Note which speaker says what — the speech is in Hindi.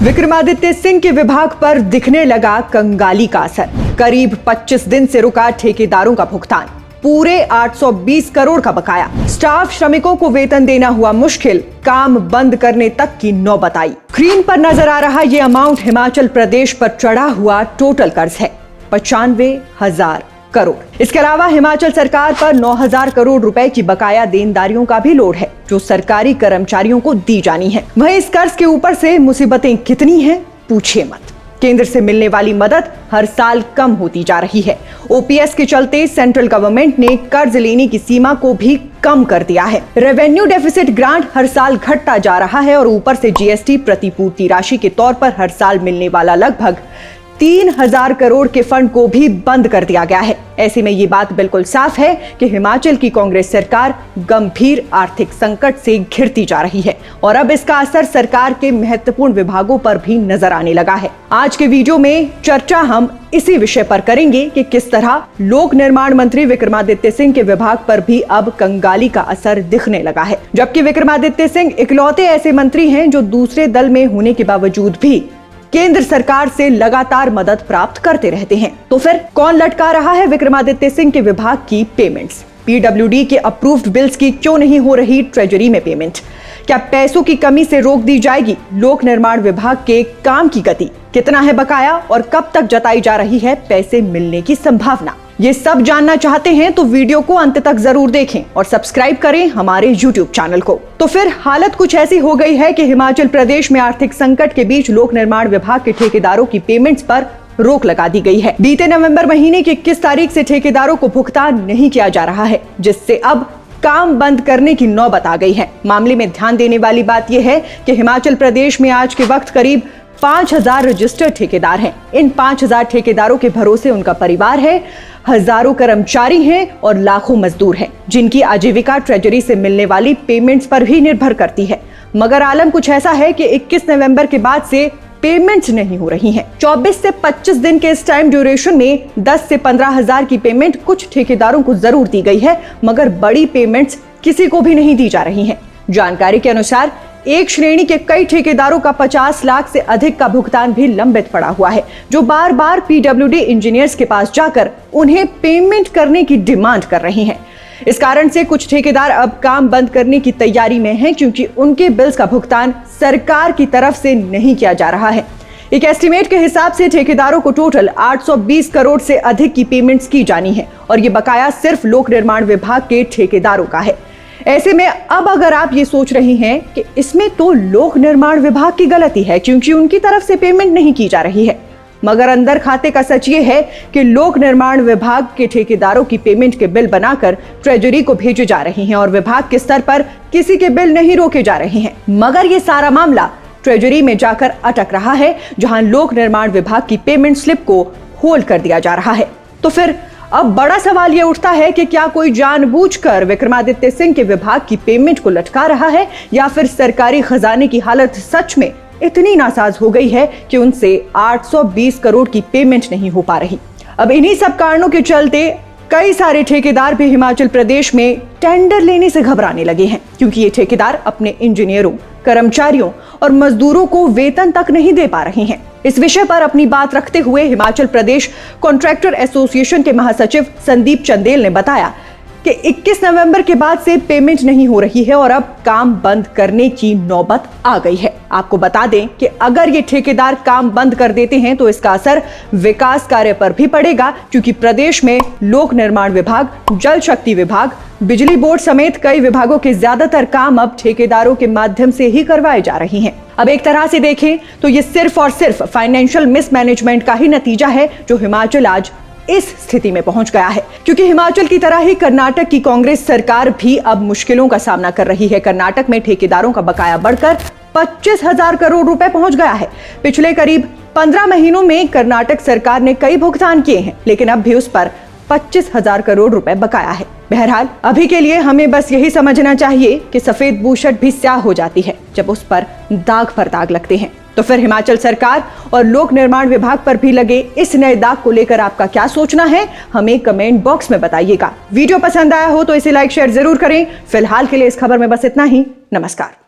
Speaker 1: विक्रमादित्य सिंह के विभाग पर दिखने लगा कंगाली का असर। करीब 25 दिन से रुका ठेकेदारों का भुगतान, पूरे 820 करोड़ का बकाया। स्टाफ श्रमिकों को वेतन देना हुआ मुश्किल, काम बंद करने तक की नौबत आई। स्क्रीन पर नजर आ रहा ये अमाउंट हिमाचल प्रदेश पर चढ़ा हुआ टोटल कर्ज है, 95,000 करोड़। इसके अलावा हिमाचल सरकार पर 9,000 करोड़ रुपए की बकाया देनदारियों का भी लोड है, जो सरकारी कर्मचारियों को दी जानी है। वहीं इस कर्ज के ऊपर से मुसीबतें कितनी हैं, पूछिए मत। केंद्र से मिलने वाली मदद हर साल कम होती जा रही है। ओपीएस के चलते सेंट्रल गवर्नमेंट ने कर्ज लेने की सीमा को भी कम कर दिया है। रेवेन्यू डेफिसिट ग्रांट हर साल घटता जा रहा है और ऊपर से जीएसटी प्रतिपूर्ति राशि के तौर पर हर साल मिलने वाला लगभग 3,000 करोड़ के फंड को भी बंद कर दिया गया है। ऐसे में ये बात बिल्कुल साफ है कि हिमाचल की कांग्रेस सरकार गंभीर आर्थिक संकट से घिरती जा रही है और अब इसका असर सरकार के महत्वपूर्ण विभागों पर भी नजर आने लगा है। आज के वीडियो में चर्चा हम इसी विषय पर करेंगे कि किस तरह लोक निर्माण मंत्री विक्रमादित्य सिंह के विभाग पर भी अब कंगाली का असर दिखने लगा है, जबकि विक्रमादित्य सिंह इकलौते ऐसे मंत्री हैं जो दूसरे दल में होने के बावजूद भी केंद्र सरकार से लगातार मदद प्राप्त करते रहते हैं। तो फिर कौन लटका रहा है विक्रमादित्य सिंह के विभाग की पेमेंट्स? पीडब्ल्यूडी के अप्रूव्ड बिल्स की क्यों नहीं हो रही ट्रेजरी में पेमेंट? क्या पैसों की कमी से रोक दी जाएगी लोक निर्माण विभाग के काम की गति? कितना है बकाया और कब तक जताई जा रही है पैसे मिलने की संभावना? ये सब जानना चाहते हैं तो वीडियो को अंत तक जरूर देखें और सब्सक्राइब करें हमारे यूट्यूब चैनल को। तो फिर हालत कुछ ऐसी हो गई है कि हिमाचल प्रदेश में आर्थिक संकट के बीच लोक निर्माण विभाग के ठेकेदारों की पेमेंट्स पर रोक लगा दी गई है। बीते नवंबर महीने की 21 तारीख से ठेकेदारों को भुगतान नहीं किया जा रहा है, जिससे अब काम बंद करने की नौबत आ गई है। मामले में ध्यान देने वाली बात यह है कि हिमाचल प्रदेश में आज के वक्त करीब 5,000 रजिस्टर्ड ठेकेदार हैं। इन 5,000 ठेकेदारों के भरोसे उनका परिवार है, हजारों कर्मचारी हैं और लाखों मजदूर हैं, जिनकी आजीविका ट्रेजरी से मिलने वाली पेमेंट्स पर भी निर्भर करती है। मगर आलम कुछ ऐसा है कि 21 नवंबर के बाद से पेमेंट्स नहीं हो रही हैं। 24 से 25 दिन के इस टाइम ड्यूरेशन में 10 से 15,000 की पेमेंट कुछ ठेकेदारों को जरूर दी गई है, मगर बड़ी पेमेंट्स किसी को भी नहीं दी जा रही हैं। जानकारी के अनुसार एक श्रेणी के कई ठेकेदारों का 50 लाख से अधिक का भुगतान भी लंबित पड़ा हुआ है, जो बार बार पीडब्ल्यूडी इंजीनियर्स के पास जाकर उन्हें पेमेंट करने की डिमांड कर रही हैं। इस कारण से कुछ ठेकेदार अब काम बंद करने की तैयारी में हैं, क्योंकि उनके बिल्स का भुगतान सरकार की तरफ से नहीं किया जा रहा है। एक एस्टीमेट के हिसाब से ठेकेदारों को टोटल 820 करोड़ से अधिक की पेमेंट्स की जानी है और ये बकाया सिर्फ लोक निर्माण विभाग के ठेकेदारों का है। ऐसे में अब अगर आप ये सोच रही हैं कि इसमें तो लोक निर्माण विभाग की गलती है क्योंकि उनकी तरफ से पेमेंट नहीं की जा रही है, मगर अंदर खाते का सच ये है कि लोक निर्माण विभाग के ठेकेदारों की पेमेंट के बिल बनाकर ट्रेजरी को भेजे जा रहे हैं और विभाग के स्तर पर किसी के बिल नहीं रोके जा रहे हैं। मगर ये सारा मामला ट्रेजरी में जाकर अटक रहा है, जहां लोक निर्माण विभाग की पेमेंट स्लिप को होल्ड कर दिया जा रहा है। तो फिर अब बड़ा सवाल यह उठता है कि क्या कोई जानबूझकर विक्रमादित्य सिंह के विभाग की पेमेंट को लटका रहा है, या फिर सरकारी खजाने की हालत सच में इतनी नासाज हो गई है कि उनसे 820 करोड़ की पेमेंट नहीं हो पा रही। अब इन्हीं सब कारणों के चलते कई सारे ठेकेदार भी हिमाचल प्रदेश में टेंडर लेने से घबराने लगे हैं, क्योंकि ये ठेकेदार अपने इंजीनियरों, कर्मचारियों और मजदूरों को वेतन तक नहीं दे पा रहे हैं। इस विषय पर अपनी बात रखते हुए हिमाचल प्रदेश कॉन्ट्रैक्टर एसोसिएशन के महासचिव संदीप चंदेल ने बताया कि 21 नवंबर के बाद से पेमेंट नहीं हो रही है और अब काम बंद करने की नौबत आ गई है। आपको बता दें कि अगर ये ठेकेदार काम बंद कर देते हैं तो इसका असर विकास कार्य पर भी पड़ेगा, क्योंकि प्रदेश में लोक निर्माण विभाग, जल शक्ति विभाग, बिजली बोर्ड समेत कई विभागों के ज्यादातर काम अब ठेकेदारों के माध्यम से ही करवाए जा रहे हैं। अब एक तरह से देखें तो ये सिर्फ और सिर्फ फाइनेंशियल मिसमैनेजमेंट का ही नतीजा है जो हिमाचल आज इस स्थिति में पहुंच गया है, क्योंकि हिमाचल की तरह ही कर्नाटक की कांग्रेस सरकार भी अब मुश्किलों का सामना कर रही है। कर्नाटक में ठेकेदारों का बकाया बढ़कर 25,000 करोड़ रुपए पहुंच गया है। पिछले करीब 15 महीनों में कर्नाटक सरकार ने कई भुगतान किए हैं, लेकिन अब भी उस पर 25,000 करोड़ रुपए बकाया है। बहरहाल अभी के लिए हमें बस यही समझना चाहिए कि सफेद बूशर्ट भी स्याह हो जाती है जब उस पर दाग पर दाग लगते हैं। तो फिर हिमाचल सरकार और लोक निर्माण विभाग पर भी लगे इस नए दाग को लेकर आपका क्या सोचना है, हमें कमेंट बॉक्स में बताइएगा। वीडियो पसंद आया हो तो इसे लाइक शेयर जरूर करें। फिलहाल के लिए इस खबर में बस इतना ही। नमस्कार।